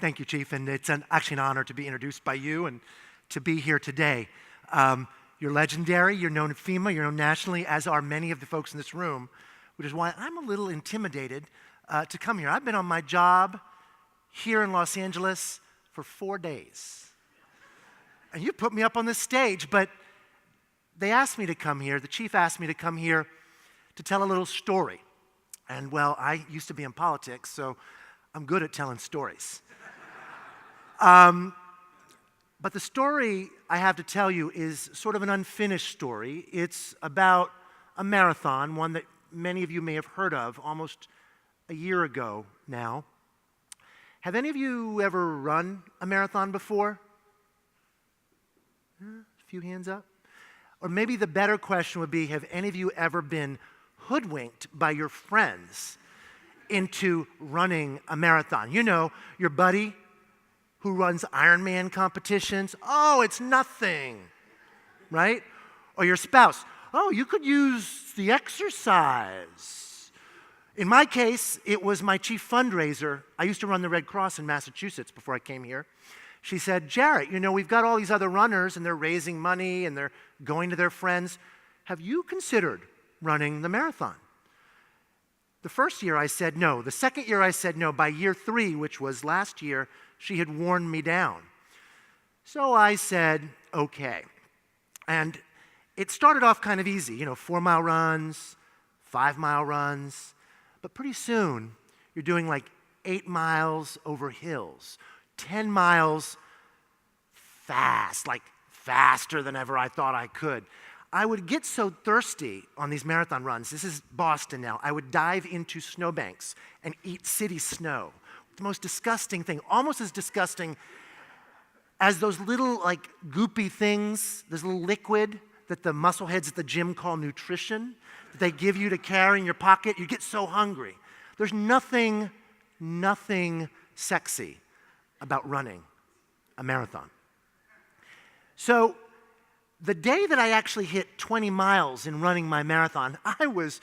Thank you, Chief, and it's actually an honor to be introduced by you and to be here today. You're legendary, you're known at FEMA, you're known nationally, as are many of the folks in this room, which is why I'm a little intimidated to come here. I've been on my job here in Los Angeles for 4 days. And you put me up on this stage, but they asked me to come here, the chief asked me to come here to tell a little story. And well, I used to be in politics, so I'm good at telling stories. But the story I have to tell you is sort of an unfinished story. It's about a marathon, one that many of you may have heard of almost a year ago now. Have any of you ever run a marathon before? A few hands up. Or maybe the better question would be, have any of you ever been hoodwinked by your friends into running a marathon? You know, your buddy who runs Ironman competitions. Oh, it's nothing, right? Or your spouse. Oh, you could use the exercise. In my case, it was my chief fundraiser. I used to run the Red Cross in Massachusetts before I came here. She said, Jarrett, you know, we've got all these other runners and they're raising money and they're going to their friends. Have you considered running the marathon? The first year I said no. The second year I said no. By year 3, which was last year, she had worn me down. So I said, okay. And it started off kind of easy, 4-mile runs, 5-mile runs. But pretty soon, you're doing like 8 miles over hills, 10 miles fast, like faster than ever I thought I could. I would get so thirsty on these marathon runs. This is Boston now. I would dive into snowbanks and eat city snow. The most disgusting thing, almost as disgusting as those little like goopy things, this little liquid that the muscleheads at the gym call nutrition, that they give you to carry in your pocket. You get so hungry. There's nothing sexy about running a marathon. So the day that I actually hit 20 miles in running my marathon, I was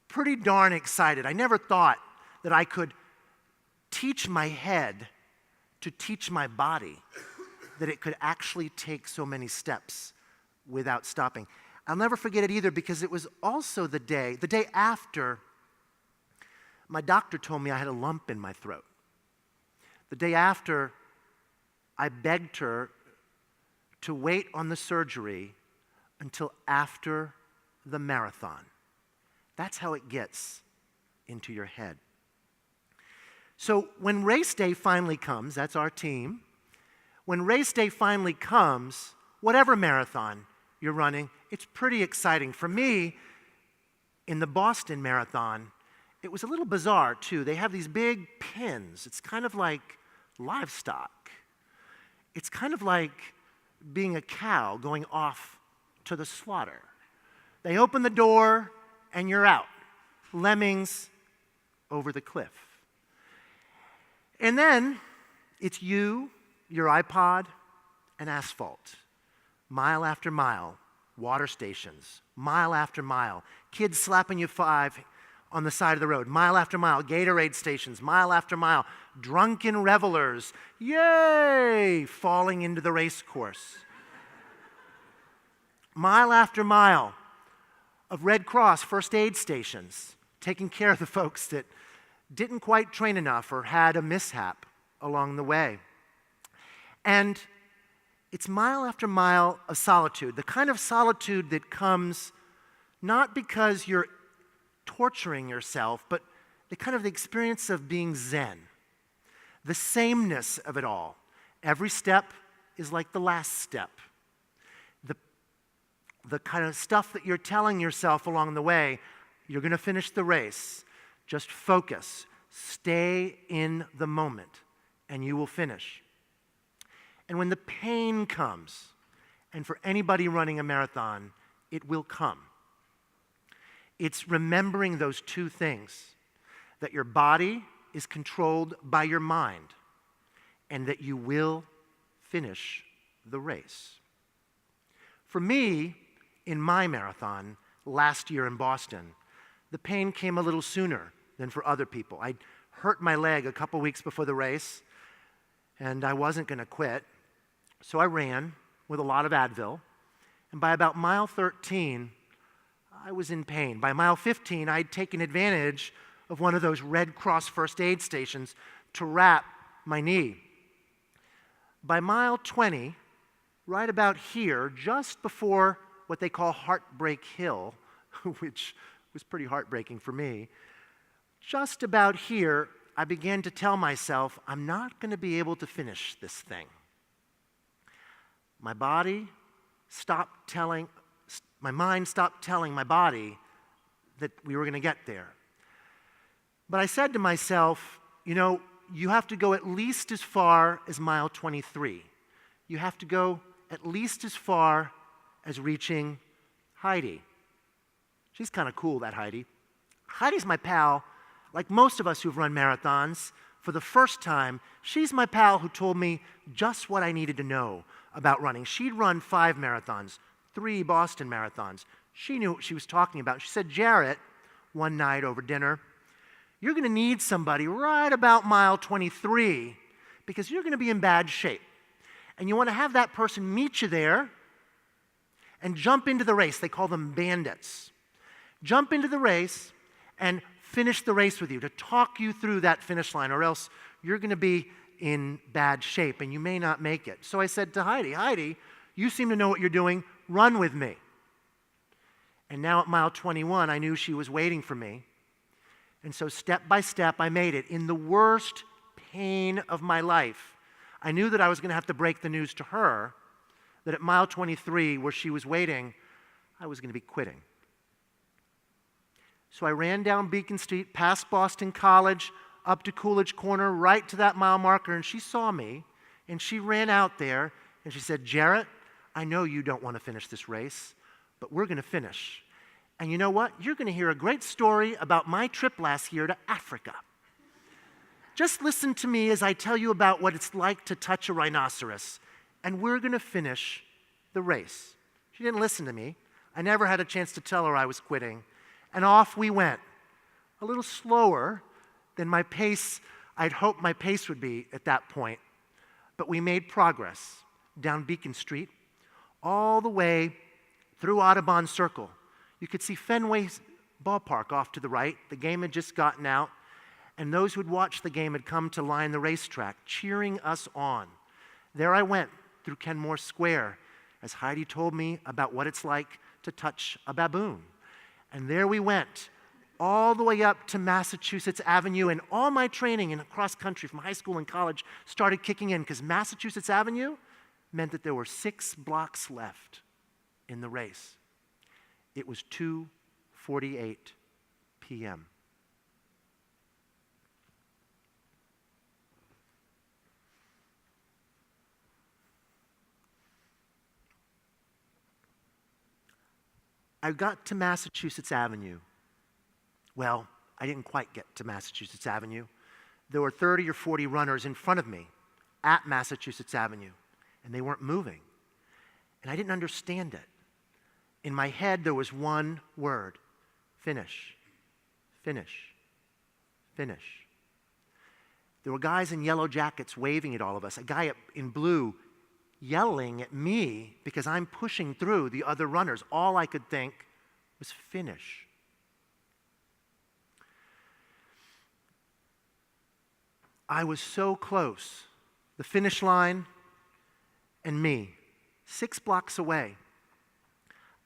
pretty darn excited. I never thought that I could teach my head to teach my body that it could actually take so many steps without stopping. I'll never forget it either because it was also the day after my doctor told me I had a lump in my throat. The day after, I begged her to wait on the surgery until after the marathon. That's how it gets into your head. So when race day finally comes, that's our team, when race day finally comes, whatever marathon you're running, it's pretty exciting. For me, in the Boston Marathon, it was a little bizarre too. They have these big pins. It's kind of like livestock. It's kind of like being a cow going off to the slaughter. They open the door and you're out. Lemmings over the cliff. And then it's you, your iPod, and asphalt. Mile after mile, water stations, mile after mile, kids slapping you 5 on the side of the road, mile after mile, Gatorade stations, mile after mile, drunken revelers, yay, falling into the race course. Mile after mile of Red Cross first aid stations, taking care of the folks that didn't quite train enough or had a mishap along the way. And it's mile after mile of solitude, the kind of solitude that comes not because you're torturing yourself, but the kind of the experience of being zen, the sameness of it all. Every step is like the last step. The kind of stuff that you're telling yourself along the way, you're going to finish the race. Just focus. Stay in the moment, and you will finish. And when the pain comes, and for anybody running a marathon, it will come. It's remembering those two things, that your body is controlled by your mind, and that you will finish the race. For me, in my marathon last year in Boston, the pain came a little sooner than for other people. I hurt my leg a couple weeks before the race. and I wasn't going to quit. So I ran with a lot of Advil, and by about mile 13, I was in pain. By mile 15, I'd taken advantage of one of those Red Cross first aid stations to wrap my knee. By mile 20, right about here, just before what they call Heartbreak Hill, which was pretty heartbreaking for me, just about here, I began to tell myself, I'm not going to be able to finish this thing. My mind stopped telling my body that we were going to get there. But I said to myself, you have to go at least as far as mile 23. You have to go at least as far as reaching Heidi. She's kind of cool, that Heidi. Heidi's my pal. Like most of us who've run marathons, for the first time, she's my pal who told me just what I needed to know about running. She'd run 5 marathons, 3 Boston marathons. She knew what she was talking about. She said, Jarrett, one night over dinner, you're going to need somebody right about mile 23 because you're going to be in bad shape. And you want to have that person meet you there and jump into the race. They call them bandits. Jump into the race and finish the race with you, to talk you through that finish line, or else you're going to be in bad shape and you may not make it. So I said to Heidi, you seem to know what you're doing. Run with me. And now at mile 21, I knew she was waiting for me. And so step by step, I made it. In the worst pain of my life, I knew that I was going to have to break the news to her that at mile 23, where she was waiting, I was going to be quitting. So I ran down Beacon Street, past Boston College, up to Coolidge Corner, right to that mile marker, and she saw me, and she ran out there, and she said, Jarrett, I know you don't want to finish this race, but we're going to finish. And you know what? You're going to hear a great story about my trip last year to Africa. Just listen to me as I tell you about what it's like to touch a rhinoceros, and we're going to finish the race. She didn't listen to me. I never had a chance to tell her I was quitting. And off we went, a little slower than my pace, I'd hoped my pace would be at that point. But we made progress down Beacon Street, all the way through Audubon Circle. You could see Fenway Ballpark off to the right. The game had just gotten out, and those who'd watched the game had come to line the racetrack, cheering us on. There I went through Kenmore Square, as Heidi told me about what it's like to touch a baboon. And there we went, all the way up to Massachusetts Avenue, and all my training in cross country from high school and college started kicking in, because Massachusetts Avenue meant that there were 6 blocks left in the race. It was 2:48 p.m. I got to Massachusetts Avenue. Well, I didn't quite get to Massachusetts Avenue. There were 30 or 40 runners in front of me at Massachusetts Avenue, and they weren't moving. And I didn't understand it. In my head, there was one word: finish, finish, finish. There were guys in yellow jackets waving at all of us, a guy in blue yelling at me because I'm pushing through the other runners. All I could think was finish. I was so close. The finish line and me, 6 blocks away.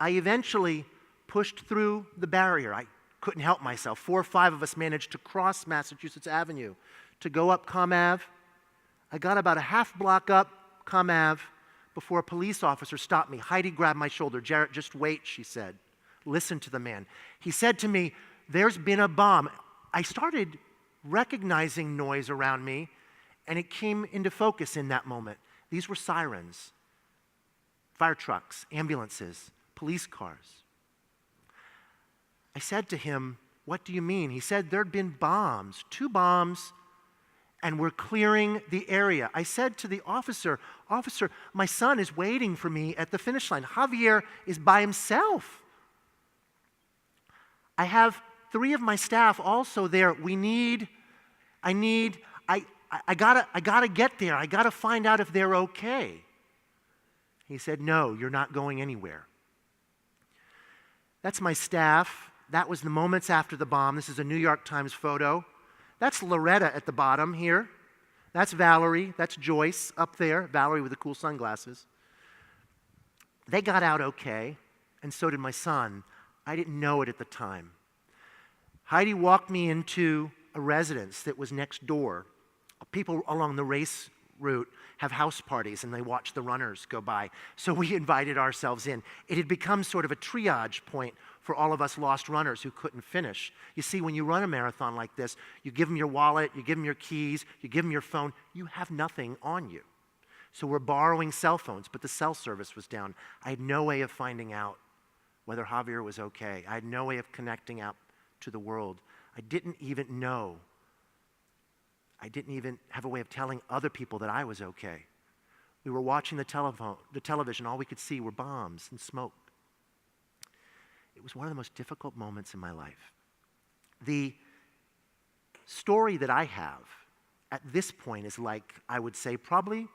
I eventually pushed through the barrier. I couldn't help myself. 4 or 5 of us managed to cross Massachusetts Avenue to go up Comm Ave. I got about a half block up Comm Ave before a police officer stopped me. Heidi grabbed my shoulder. Jarrett, just wait, she said. Listen to the man. He said to me, there's been a bomb. I started recognizing noise around me, and it came into focus in that moment. These were sirens, fire trucks, ambulances, police cars. I said to him, what do you mean? He said there'd been bombs, 2 bombs, and we're clearing the area. I said to the officer, my son is waiting for me at the finish line. Javier is by himself. I have 3 of my staff also there. I gotta get there. I gotta find out if they're okay. He said, no, you're not going anywhere. That's my staff. That was the moments after the bomb. This is a New York Times photo. That's Loretta at the bottom here. That's Valerie. That's Joyce up there. Valerie with the cool sunglasses. They got out okay, and so did my son. I didn't know it at the time. Heidi walked me into a residence that was next door. People along the race route have house parties and they watch the runners go by. So we invited ourselves in. It had become sort of a triage point for all of us lost runners who couldn't finish. You see, when you run a marathon like this, you give them your wallet, you give them your keys, you give them your phone, you have nothing on you. So we're borrowing cell phones, but the cell service was down. I had no way of finding out whether Javier was okay. I had no way of connecting out to the world. I didn't even have a way of telling other people that I was okay. We were watching the television. All we could see were bombs and smoke. It was one of the most difficult moments in my life. The story that I have at this point is like, I would say, probably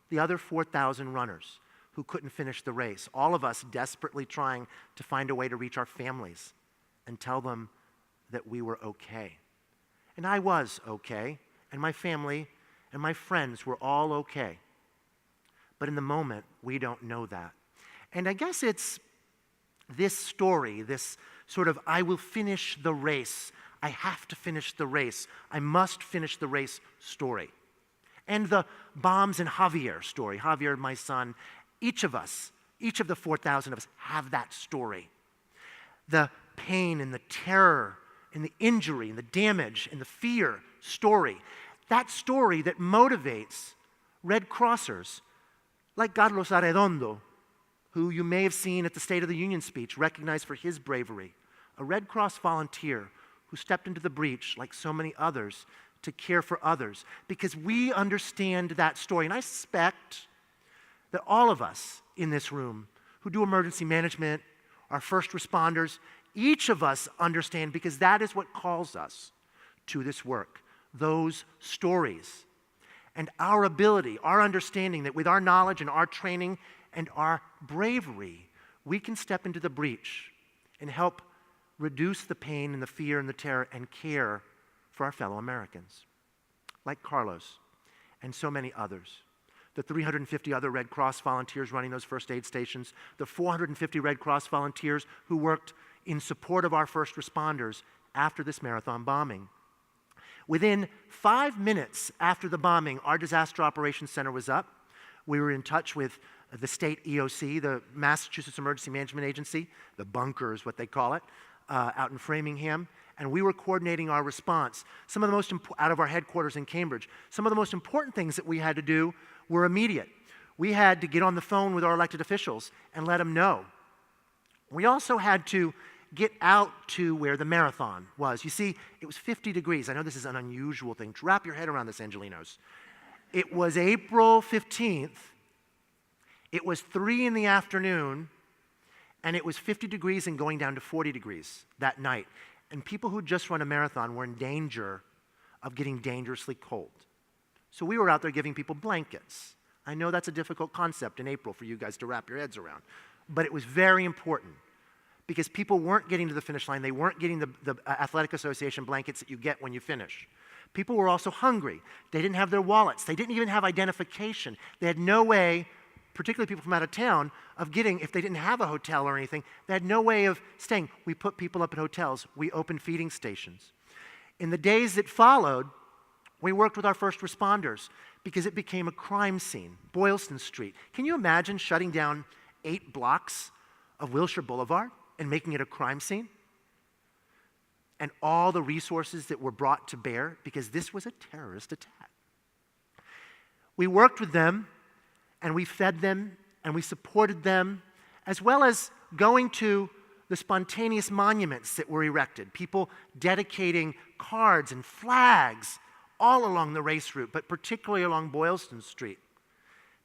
the other 4,000 runners who couldn't finish the race. All of us desperately trying to find a way to reach our families and tell them that we were okay. And I was okay. And my family and my friends were all okay. But in the moment, we don't know that. And I guess it's this story, this sort of, I will finish the race. I have to finish the race. I must finish the race story. And the bombs and Javier story. Javier, my son, each of us, each of the 4,000 of us have that story. The pain and the terror and the injury and the damage and the fear story. That story that motivates Red Crossers like Carlos Arredondo, who you may have seen at the State of the Union speech, recognized for his bravery. A Red Cross volunteer who stepped into the breach, like so many others, to care for others. Because we understand that story. And I suspect that all of us in this room who do emergency management, our first responders, each of us understand, because that is what calls us to this work, those stories. And our ability, our understanding that with our knowledge and our training and our bravery, we can step into the breach and help reduce the pain and the fear and the terror and care for our fellow Americans, like Carlos and so many others. The 350 other Red Cross volunteers running those first aid stations, the 450 Red Cross volunteers who worked in support of our first responders after this marathon bombing. Within 5 minutes after the bombing, our Disaster Operations Center was up. We were in touch with the state EOC, the Massachusetts Emergency Management Agency, the bunker is what they call it, out in Framingham, and we were coordinating our response. Some of the most out of our headquarters in Cambridge, some of the most important things that we had to do were immediate. We had to get on the phone with our elected officials and let them know. We also had to get out to where the marathon was. You see, it was 50 degrees. I know this is an unusual thing. Wrap your head around this, Angelinos. It was April 15th. It was 3 in the afternoon, and it was 50 degrees and going down to 40 degrees that night. And people who just run a marathon were in danger of getting dangerously cold. So we were out there giving people blankets. I know that's a difficult concept in April for you guys to wrap your heads around, but it was very important because people weren't getting to the finish line. They weren't getting the Athletic Association blankets that you get when you finish. People were also hungry. They didn't have their wallets. They didn't even have identification. They had no way, particularly people from out of town, of getting, if they didn't have a hotel or anything, they had no way of staying. We put people up at hotels. We opened feeding stations. In the days that followed, we worked with our first responders because it became a crime scene, Boylston Street. Can you imagine shutting down 8 blocks of Wilshire Boulevard and making it a crime scene? And all the resources that were brought to bear because this was a terrorist attack. We worked with them and we fed them and we supported them, as well as going to the spontaneous monuments that were erected, people dedicating cards and flags all along the race route, but particularly along Boylston Street.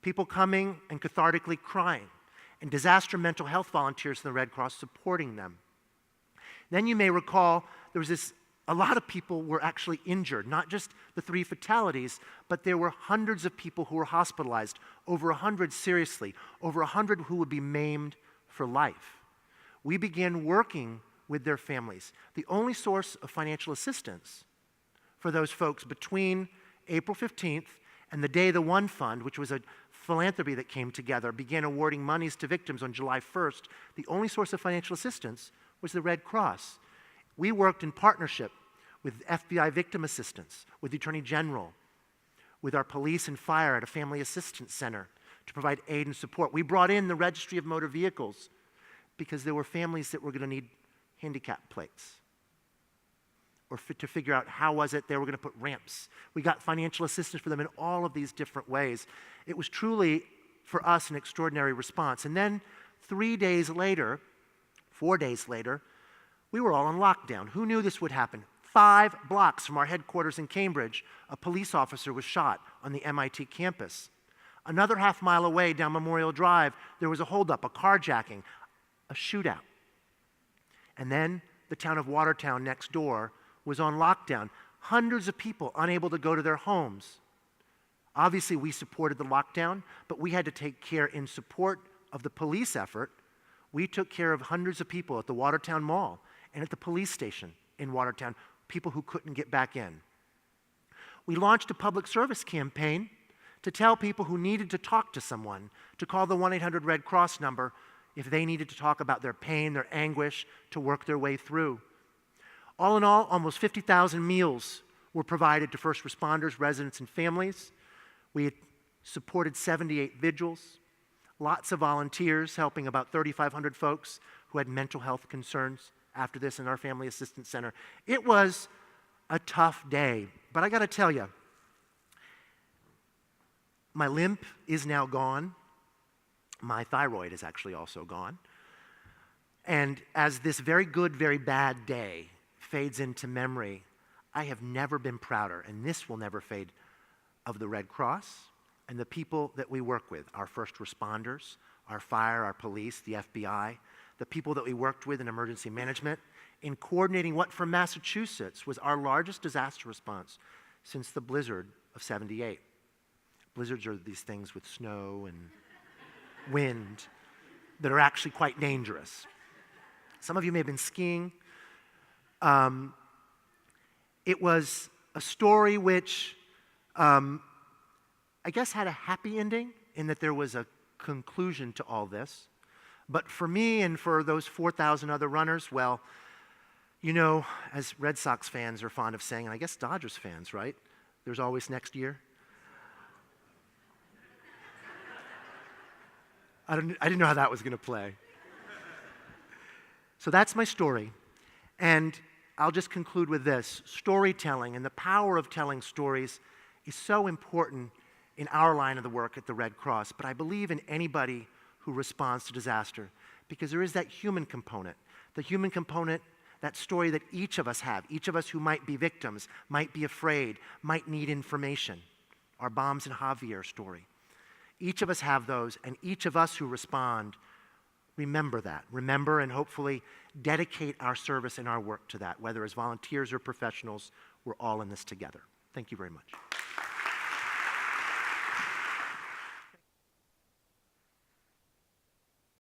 People coming and cathartically crying, and disaster mental health volunteers from the Red Cross supporting them. Then you may recall there was this a lot of people were actually injured, not just the 3 fatalities, but there were hundreds of people who were hospitalized, over 100 seriously, over 100 who would be maimed for life. We began working with their families. The only source of financial assistance for those folks between April 15th and the day the One Fund, which was a philanthropy that came together, began awarding monies to victims on July 1st, the only source of financial assistance was the Red Cross. We worked in partnership with FBI victim assistance, with the Attorney General, with our police and fire at a family assistance center to provide aid and support. We brought in the Registry of Motor Vehicles because there were families that were going to need handicap plates, or to figure out how was it they were going to put ramps. We got financial assistance for them in all of these different ways. It was truly, for us, an extraordinary response. And then 4 days later, we were all on lockdown. Who knew this would happen? 5 blocks from our headquarters in Cambridge, a police officer was shot on the MIT campus. Another half-mile away down Memorial Drive, there was a holdup, a carjacking, a shootout. And then the town of Watertown next door was on lockdown. Hundreds of people unable to go to their homes. Obviously, we supported the lockdown, but we had to take care in support of the police effort. We took care of hundreds of people at the Watertown Mall and at the police station in Watertown, people who couldn't get back in. We launched a public service campaign to tell people who needed to talk to someone to call the 1-800 Red Cross number if they needed to talk about their pain, their anguish, to work their way through. All in all, almost 50,000 meals were provided to first responders, residents, and families. We had supported 78 vigils, lots of volunteers helping about 3,500 folks who had mental health concerns after this in our Family Assistance Center. It was a tough day, but I got to tell you, my limp is now gone. My thyroid is actually also gone. And as this very good, very bad day fades into memory, I have never been prouder, and this will never fade, of the Red Cross and the people that we work with, our first responders, our fire, our police, the FBI, the people that we worked with in emergency management, in coordinating what from Massachusetts was our largest disaster response since the blizzard of '78. Blizzards are these things with snow and wind that are actually quite dangerous. Some of you may have been skiing. It was a story which I guess had a happy ending in that there was a conclusion to all this. But for me and for those 4,000 other runners, well, you know, as Red Sox fans are fond of saying, and I guess Dodgers fans, right? There's always next year. I didn't know how that was going to play. So that's my story. And I'll just conclude with this. Storytelling and the power of telling stories is so important in our line of the work at the Red Cross, but I believe in anybody who responds to disaster, because there is that human component, that story that each of us have, each of us who might be victims, might be afraid, might need information. Our Bombs and Javier story. Each of us have those, and each of us who respond, remember that. Remember and hopefully dedicate our service and our work to that, whether as volunteers or professionals, we're all in this together. Thank you very much.